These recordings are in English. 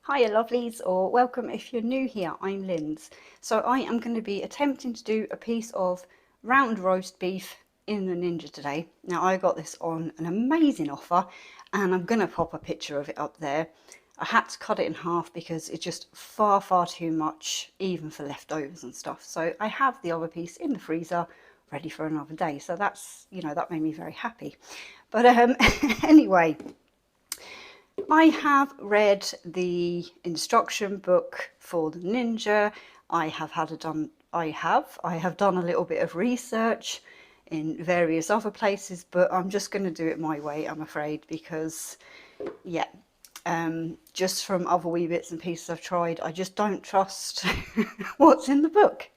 Hiya lovelies, or welcome if you're new here. I'm Linz. So I am going to be attempting to do a piece of round roast beef in the Ninja today. Now I got this on an amazing offer and I'm going to pop a picture of it up there. I had to cut it in half because it's just far too much even for leftovers and stuff. So I have the other piece in the freezer ready for another day. So that's, that made me very happy. But anyway, I have read the instruction book for the Ninja. I have done a little bit of research in various other places, but I'm just going to do it my way, I'm afraid, because yeah, just from other wee bits and pieces I've tried, I just don't trust what's in the book.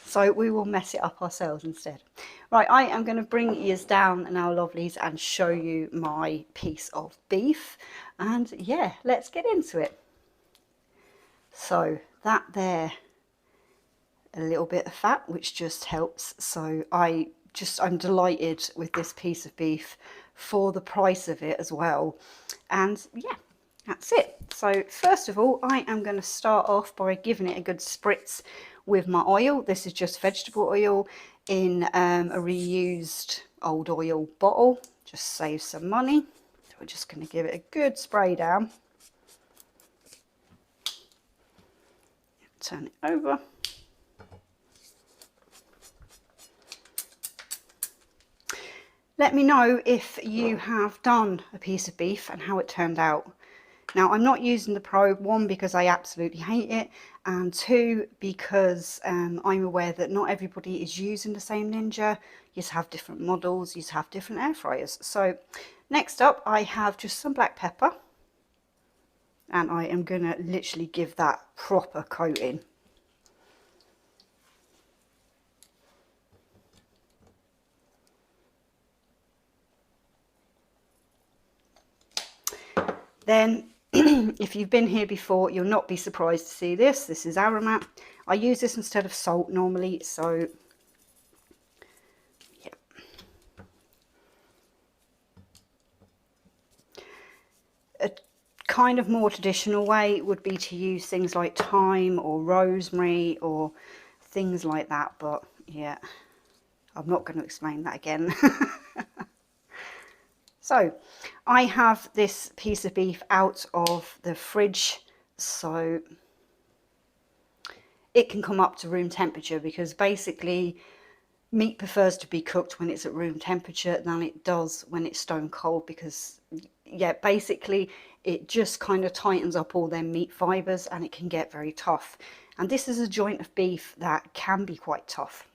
So we will mess it up ourselves instead. Right, I am going to bring ears down now, lovelies, and show you my piece of beef. And yeah, let's get into it. So that there, a little bit of fat, which just helps. So I'm delighted with this piece of beef for the price of it as well. And yeah, that's it. So first of all, I am going to start off by giving it a good spritz with my oil. This is just vegetable oil in a reused old oil bottle. Just save some money. So we're just going to give it a good spray down. Turn it over. Let me know if you have done a piece of beef and how it turned out. Now, I'm not using the probe, one, because I absolutely hate it, and two, because I'm aware that not everybody is using the same Ninja. You have different models, you have different air fryers. So next up, I have just some black pepper, and I am going to literally give that proper coating. Then if you've been here before, you'll not be surprised to see this. This is aromat. I use this instead of salt normally, so yeah. A kind of more traditional way would be to use things like thyme or rosemary or things like that, but yeah, I'm not going to explain that again. So I have this piece of beef out of the fridge, so it can come up to room temperature, because basically meat prefers to be cooked when it's at room temperature than it does when it's stone cold, because yeah, basically it just kind of tightens up all their meat fibers and it can get very tough. And this is a joint of beef that can be quite tough.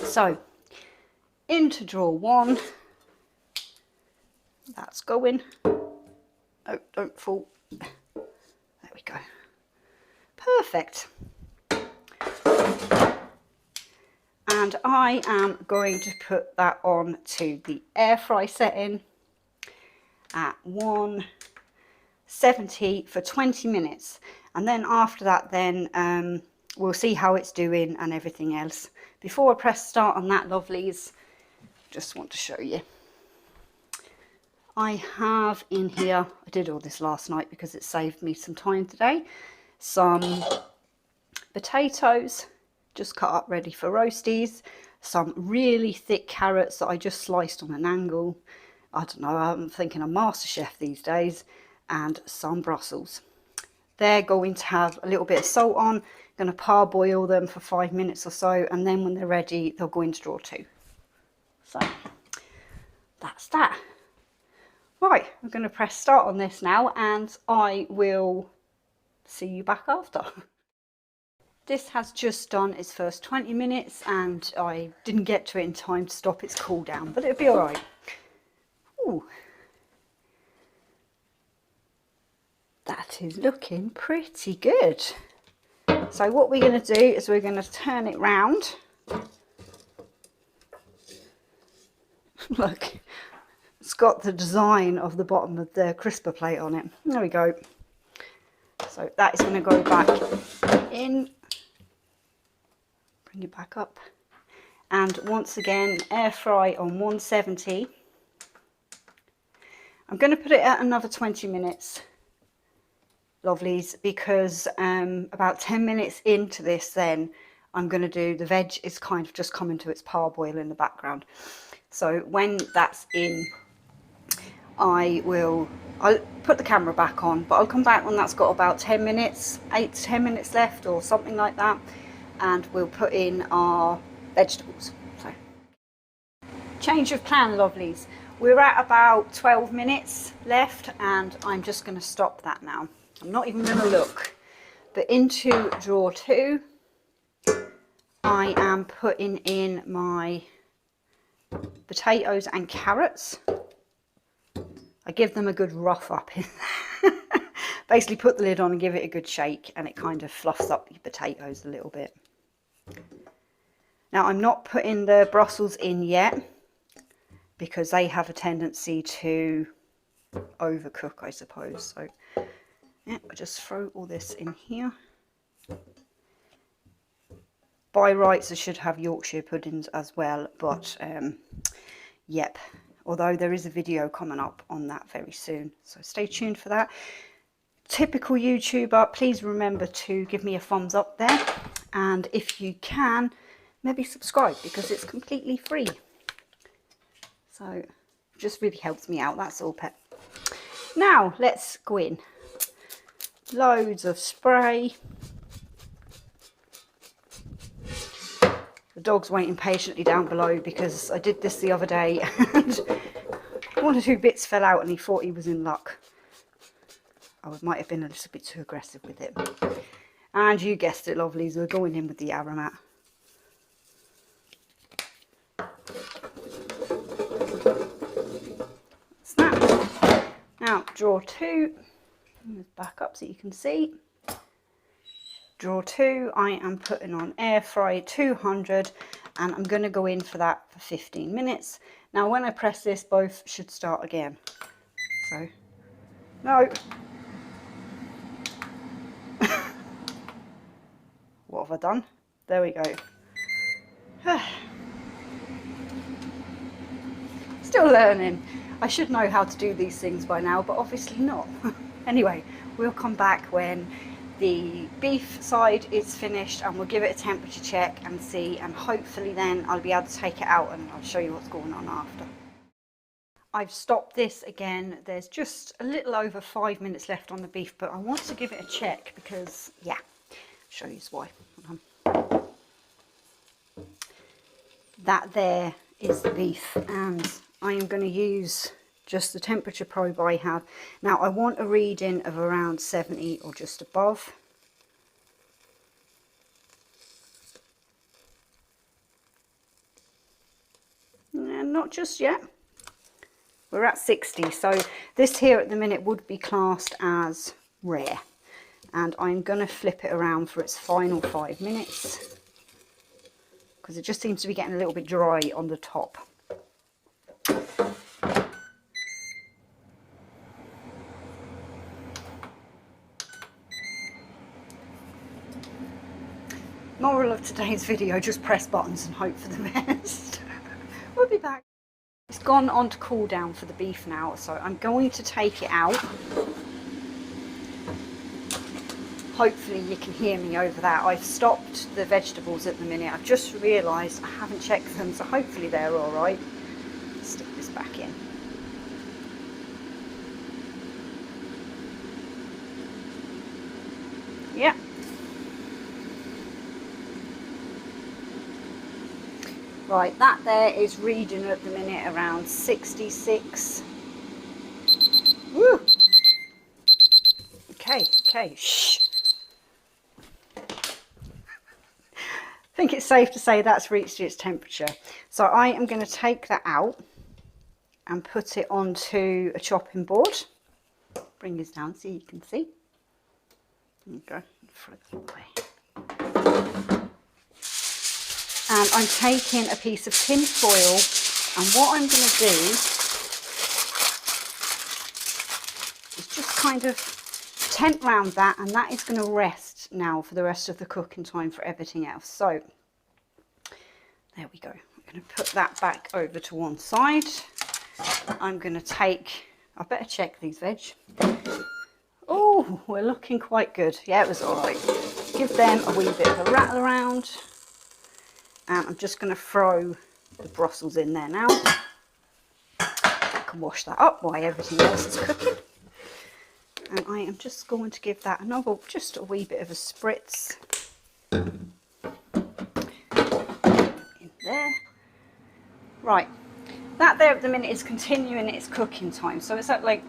So into drawer one. That's going. Oh, don't fall. There we go. Perfect. And I am going to put that on to the air fry setting at 170 for 20 minutes. And then after that, then we'll see how it's doing and everything else. Before I press start on that, lovelies, just want to show you. I have in here, I did all this last night because it saved me some time today, some potatoes just cut up ready for roasties, some really thick carrots that I just sliced on an angle. I don't know, I'm thinking of MasterChef these days, and some Brussels. They're going to have a little bit of salt on. I'm going to parboil them for 5 minutes or so, and then when they're ready, they'll go into drawer two. So that's that. Right, I'm going to press start on this now, and I will see you back after. This has just done its first 20 minutes and I didn't get to it in time to stop its cool down, but it'll be all right. Ooh. That is looking pretty good. So what we're going to do is we're going to turn it round. Look. It's got the design of the bottom of the crisper plate on it. There we go. So that is going to go back in. Bring it back up. And once again, air fry on 170. I'm going to put it at another 20 minutes. lovelies, because about 10 minutes into this, then I'm going to do, the veg is kind of just coming to its parboil in the background. So when that's in, I'll put the camera back on, but I'll come back when that's got about 10 minutes, 8 to 10 minutes left or something like that, and we'll put in our vegetables. So, change of plan, lovelies. We're at about 12 minutes left, and I'm just going to stop that now. I'm not even going to look. But into drawer 2, I am putting in my potatoes and carrots. I give them a good rough up in there. Basically put the lid on and give it a good shake, and it kind of fluffs up your potatoes a little bit. Now I'm not putting the Brussels in yet, because they have a tendency to overcook, I suppose. So yeah, I just throw all this in here. By rights I should have Yorkshire puddings as well, but yep, although there is a video coming up on that very soon, so stay tuned for that. Typical YouTuber, please remember to give me a thumbs up there, and if you can, maybe subscribe, because it's completely free. So it just really helps me out, that's all, pet. Now let's go in. Loads of spray. The dog's waiting patiently down below, because I did this the other day and one or two bits fell out and he thought he was in luck. I might have been a little bit too aggressive with it. And you guessed it, lovelies, we're going in with the aromat. Snap. Now drawer 2, back up so you can see. Drawer 2, I am putting on air fry 200, and I'm going to go in for that for 15 minutes. Now when I press this, both should start again. So, no. What have I done? There we go. Still learning. I should know how to do these things by now, but obviously not. Anyway, we'll come back when the beef side is finished, and we'll give it a temperature check and see, and hopefully then I'll be able to take it out and I'll show you what's going on after. I've stopped this again. There's just a little over 5 minutes left on the beef, but I want to give it a check because, yeah, I'll show you why. That there is the beef, and I am going to use just the temperature probe I have. Now I want a reading of around 70 or just above. And not just yet. We're at 60, so this here at the minute would be classed as rare. And I'm going to flip it around for its final 5 minutes, because it just seems to be getting a little bit dry on the top. Moral of today's video, just press buttons and hope for the best. We'll be back. It's gone on to cool down for the beef now, so I'm going to take it out. Hopefully you can hear me over that. I've stopped the vegetables at the minute. I've just realised I haven't checked them, so hopefully they're alright. Stick this back in. Yeah. Right, that there is reading at the minute around 66. Woo! Okay, shh. I think it's safe to say that's reached its temperature. So I am going to take that out and put it onto a chopping board. Bring this down so you can see. Okay, throw this away. And I'm taking a piece of tin foil, and what I'm going to do is just kind of tent round that, and that is going to rest now for the rest of the cooking time for everything else. So there we go. I'm going to put that back over to one side. I'm going to take, I better check these veg. Oh, we're looking quite good. Yeah, it was all right. Give them a wee bit of a rattle around. And I'm just going to throw the Brussels in there now. I can wash that up while everything else is cooking. And I am just going to give that another, just a wee bit of a spritz in there. Right, that there at the minute is continuing its cooking time, so it's at like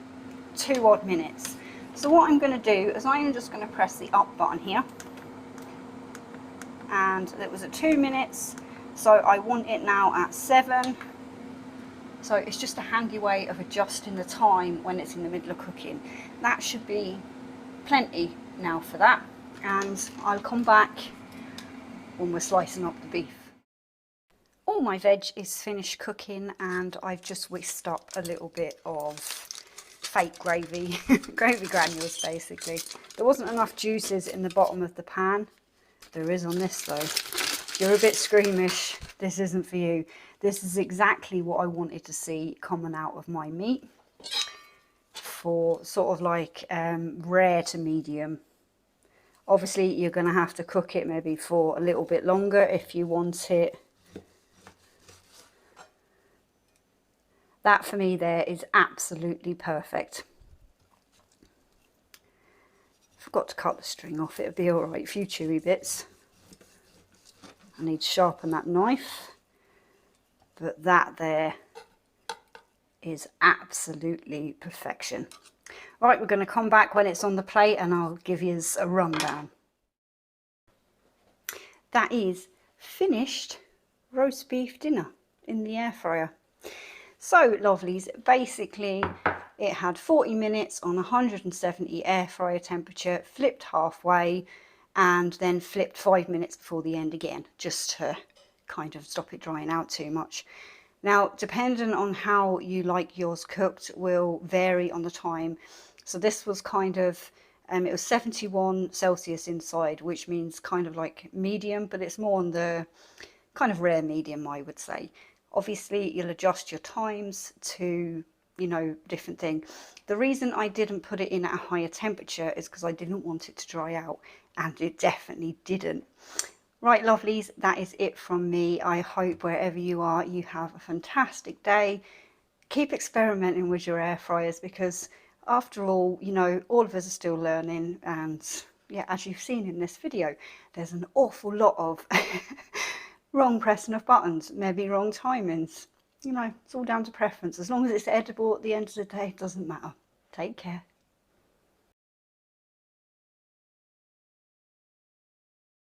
2 odd minutes. So what I'm going to do is I am just going to press the up button here, and it was at 2 minutes, so I want it now at 7. So it's just a handy way of adjusting the time when it's in the middle of cooking. That should be plenty now for that, and I'll come back when we're slicing up the beef. All my veg is finished cooking, and I've just whisked up a little bit of fake gravy, gravy granules basically. There wasn't enough juices in the bottom of the pan. There is on this though. If you're a bit squeamish, this isn't for you. This is exactly what I wanted to see coming out of my meat, for sort of like rare to medium. Obviously you're going to have to cook it maybe for a little bit longer if you want it. That for me there is absolutely perfect. Forgot to cut the string off, it'll be alright, a few chewy bits. I need to sharpen that knife, but that there is absolutely perfection. Right, we're going to come back when it's on the plate and I'll give you a rundown. That is finished roast beef dinner in the air fryer. So lovelies, basically it had 40 minutes on 170 air fryer temperature, flipped halfway, and then flipped 5 minutes before the end again, just to kind of stop it drying out too much. Now, depending on how you like yours cooked will vary on the time. So this was kind of, it was 71 Celsius inside, which means kind of like medium, but it's more on the kind of rare medium, I would say. Obviously, you'll adjust your times to, you know, different thing. The reason I didn't put it in at a higher temperature is because I didn't want it to dry out, and it definitely didn't. Right, lovelies, that is it from me. I hope wherever you are, you have a fantastic day. Keep experimenting with your air fryers, because after all, you know, all of us are still learning, and yeah, as you've seen in this video, there's an awful lot of wrong pressing of buttons, maybe wrong timings. You know, it's all down to preference. As long as it's edible at the end of the day, it doesn't matter. Take care.